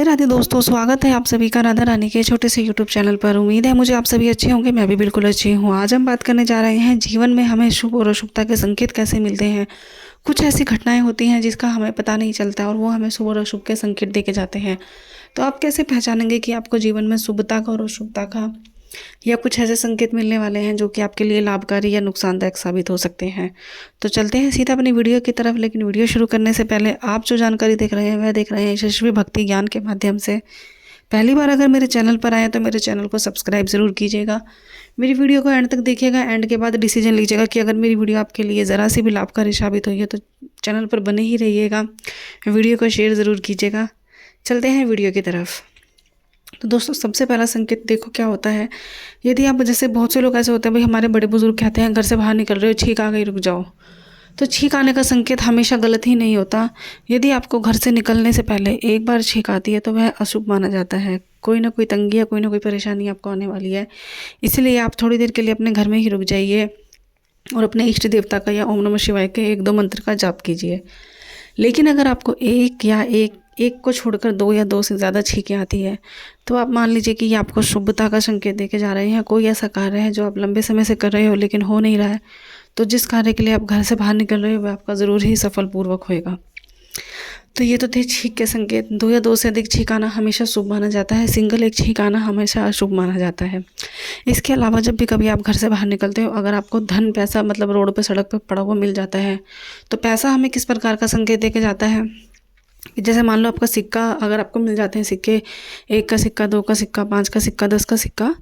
राधे दोस्तों, स्वागत है आप सभी का राधा रानी के छोटे से यूट्यूब चैनल पर। उम्मीद है मुझे आप सभी अच्छे होंगे। मैं भी बिल्कुल अच्छी हूँ। आज हम बात करने जा रहे हैं जीवन में हमें शुभ और अशुभता के संकेत कैसे मिलते हैं। कुछ ऐसी घटनाएं होती हैं जिसका हमें पता नहीं चलता और वो हमें शुभ और अशुभ के संकेत दे के जाते हैं। तो आप कैसे पहचानेंगे कि आपको जीवन में शुभता का और अशुभता का या कुछ ऐसे संकेत मिलने वाले हैं जो कि आपके लिए लाभकारी या नुकसानदायक साबित हो सकते हैं। तो चलते हैं सीधा अपनी वीडियो की तरफ। लेकिन वीडियो शुरू करने से पहले आप जो जानकारी देख रहे हैं वह देख रहे हैं यशस्वी भक्ति ज्ञान के माध्यम से। पहली बार अगर मेरे चैनल पर आए तो मेरे चैनल को सब्सक्राइब ज़रूर कीजिएगा। मेरी वीडियो को एंड तक देखिएगा। एंड के बाद डिसीजन लीजिएगा कि अगर मेरी वीडियो आपके लिए ज़रा सी भी लाभकारी साबित हुई है तो चैनल पर बने ही रहिएगा। वीडियो को शेयर ज़रूर कीजिएगा। चलते हैं वीडियो की तरफ। तो दोस्तों, सबसे पहला संकेत देखो क्या होता है। यदि आप, जैसे बहुत से लोग ऐसे होते हैं, भाई हमारे बड़े बुजुर्ग कहते हैं घर से बाहर निकल रहे हो, छींक आ गई, रुक जाओ। तो छींक आने का संकेत हमेशा गलत ही नहीं होता। यदि आपको घर से निकलने से पहले एक बार छींक आती है तो वह अशुभ माना जाता है। कोई ना कोई तंगी या कोई ना कोई परेशानी आपको आने वाली है। इसलिए आप थोड़ी देर के लिए अपने घर में ही रुक जाइए और अपने इष्ट देवता का या ओम नमः शिवाय के 1-2 मंत्र का जाप कीजिए। लेकिन अगर आपको एक को छोड़कर 2 या 2 से ज़्यादा छींकें आती है तो आप मान लीजिए कि ये आपको शुभता का संकेत देके जा रहे हैं। कोई ऐसा कार्य है जो आप लंबे समय से कर रहे हो लेकिन हो नहीं रहा है, तो जिस कार्य के लिए आप घर से बाहर निकल रहे हो वह आपका ज़रूर ही सफलपूर्वक होएगा। तो ये तो थे छींक के संकेत। 2 या 2 से अधिक छींक आना हमेशा शुभ माना जाता है। सिंगल एक छींक आना हमेशा अशुभ माना जाता है। इसके अलावा जब भी कभी आप घर से बाहर निकलते हो, अगर आपको धन पैसा मतलब रोड पे सड़क पे पड़ा हुआ मिल जाता है, तो पैसा हमें किस प्रकार का संकेत देके जाता है। जैसे मान लो आपका सिक्का, अगर आपको मिल जाते हैं सिक्के, 1 का सिक्का, 2 का सिक्का, 5 का सिक्का, 10 का सिक्का,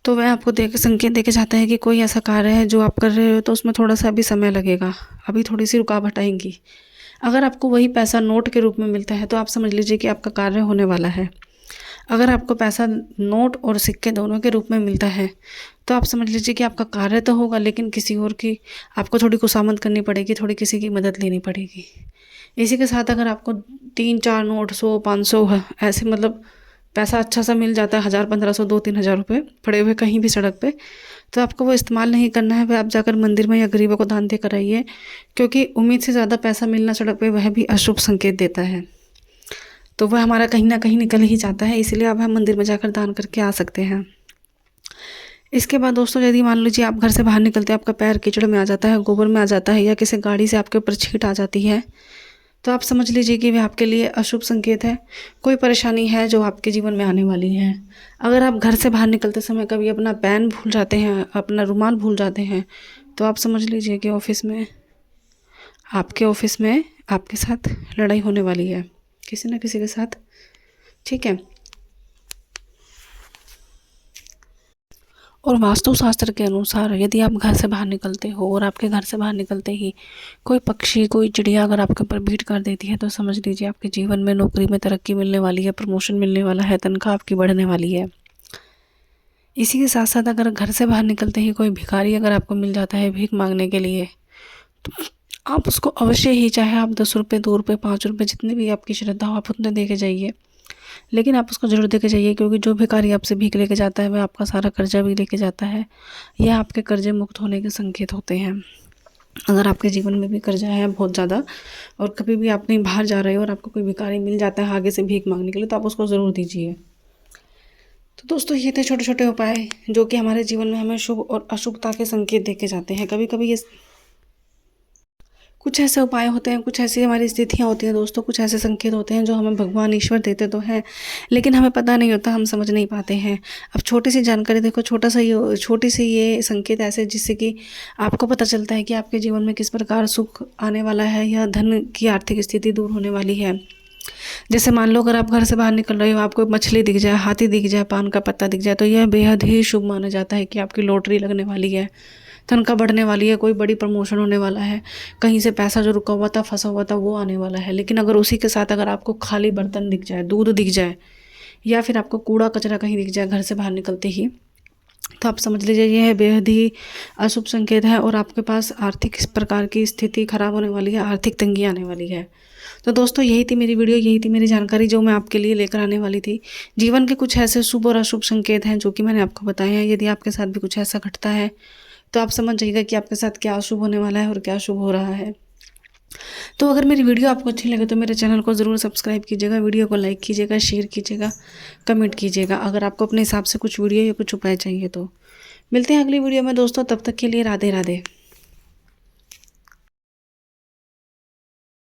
तो वह आपको संकेत देके जाता है कि कोई ऐसा कार्य है जो आप कर रहे हो तो उसमें थोड़ा सा अभी समय लगेगा, अभी थोड़ी सी रुकावट आएंगी। अगर आपको वही पैसा नोट के रूप में मिलता है तो आप समझ लीजिए कि आपका कार्य होने वाला है। अगर आपको पैसा नोट और सिक्के दोनों के रूप में मिलता है तो आप समझ लीजिए कि आपका कार्य तो होगा, लेकिन किसी और की आपको थोड़ी खुशामद करनी पड़ेगी, थोड़ी किसी की मदद लेनी पड़ेगी। इसी के साथ अगर आपको 3-4 नोट, 100, 500 ऐसे मतलब पैसा अच्छा सा मिल जाता है, 1000, 1500, 2-3 हज़ार रुपये पड़े हुए कहीं भी सड़क पे, तो आपको वो इस्तेमाल नहीं करना है। वह आप जाकर मंदिर में या गरीबों को दान देकर आइए, क्योंकि उम्मीद से ज़्यादा पैसा मिलना सड़क पे वह भी अशुभ संकेत देता है। तो वह हमारा कहीं ना कहीं निकल ही जाता है। इसलिए आप मंदिर में जाकर दान करके आ सकते हैं। इसके बाद दोस्तों, यदि मान लीजिए आप घर से बाहर निकलते हैं, आपका पैर कीचड़ में आ जाता है, गोबर में आ जाता है, या किसी गाड़ी से आपके ऊपर छींट आ जाती है, तो आप समझ लीजिए कि वह आपके लिए अशुभ संकेत है। कोई परेशानी है जो आपके जीवन में आने वाली है। अगर आप घर से बाहर निकलते समय कभी अपना पेन भूल जाते हैं, अपना रुमाल भूल जाते हैं, तो आप समझ लीजिए कि आपके ऑफिस में आपके साथ लड़ाई होने वाली है, किसी न किसी के साथ। ठीक है। और वास्तुशास्त्र के अनुसार यदि आप घर से बाहर निकलते हो और आपके घर से बाहर निकलते ही कोई पक्षी, कोई चिड़िया अगर आपके ऊपर भीट कर देती है, तो समझ लीजिए आपके जीवन में नौकरी में तरक्की मिलने वाली है, प्रमोशन मिलने वाला है, तनख्वाह आपकी बढ़ने वाली है। इसी के साथ साथ अगर घर से बाहर निकलते ही कोई भिखारी अगर आपको मिल जाता है भीख मांगने के लिए, तो आप उसको अवश्य ही, चाहे आप 10 रुपये, 2 रुपये, 5 रुपये, जितने भी आपकी श्रद्धा हो आप उतने दे के जाइए, लेकिन आप उसको ज़रूर देके जाइए। क्योंकि जो भिखारी आपसे भीख लेके जाता है वह आपका सारा कर्जा भी लेके जाता है। यह आपके कर्जे मुक्त होने के संकेत होते हैं। अगर आपके जीवन में भी कर्जा है बहुत ज़्यादा और कभी भी आप कहीं बाहर जा रहे हो और आपको कोई भिखारी मिल जाता है आगे से भीख मांगने के लिए, तो आप उसको ज़रूर दीजिए। तो दोस्तों, ये थे छोटे छोटे उपाय जो कि हमारे जीवन में हमें शुभ और अशुभता के संकेत देके जाते हैं। कभी कभी ये कुछ ऐसे उपाय होते हैं, कुछ ऐसी हमारी स्थितियाँ होती हैं दोस्तों, कुछ ऐसे संकेत होते हैं जो हमें भगवान ईश्वर देते तो हैं, लेकिन हमें पता नहीं होता, हम समझ नहीं पाते हैं। अब छोटी सी जानकारी देखो, छोटी सी ये संकेत ऐसे जिससे कि आपको पता चलता है कि आपके जीवन में किस प्रकार सुख आने वाला है या धन की आर्थिक स्थिति दूर होने वाली है। जैसे मान लो अगर आप घर से बाहर निकल रहे हो, आपको मछली दिख जाए, हाथी दिख जाए, पान का पत्ता दिख जाए, तो यह बेहद ही शुभ माना जाता है कि आपकी लॉटरी लगने वाली है, तनख्वाह बढ़ने वाली है, कोई बड़ी प्रमोशन होने वाला है, कहीं से पैसा जो रुका हुआ था, फंसा हुआ था, वो आने वाला है। लेकिन अगर उसी के साथ अगर आपको खाली बर्तन दिख जाए, दूध दिख जाए, या फिर आपको कूड़ा कचरा कहीं दिख जाए घर से बाहर निकलते ही, तो आप समझ लीजिए यह बेहद ही अशुभ संकेत है और आपके पास आर्थिक इस प्रकार की स्थिति खराब होने वाली है, आर्थिक तंगी आने वाली है। तो दोस्तों, यही थी मेरी वीडियो, यही थी मेरी जानकारी जो मैं आपके लिए लेकर आने वाली थी। जीवन के कुछ ऐसे शुभ और अशुभ संकेत हैं जो कि मैंने आपको बताए हैं। यदि आपके साथ भी कुछ ऐसा घटता है तो आप समझ जाइएगा कि आपके साथ क्या अशुभ होने वाला है और क्या शुभ हो रहा है। तो अगर मेरी वीडियो आपको अच्छी लगे तो मेरे चैनल को ज़रूर सब्सक्राइब कीजिएगा, वीडियो को लाइक कीजिएगा, शेयर कीजिएगा, कमेंट कीजिएगा अगर आपको अपने हिसाब से कुछ वीडियो या कुछ उपाय चाहिए तो। मिलते हैं अगली वीडियो में दोस्तों, तब तक के लिए राधे राधे।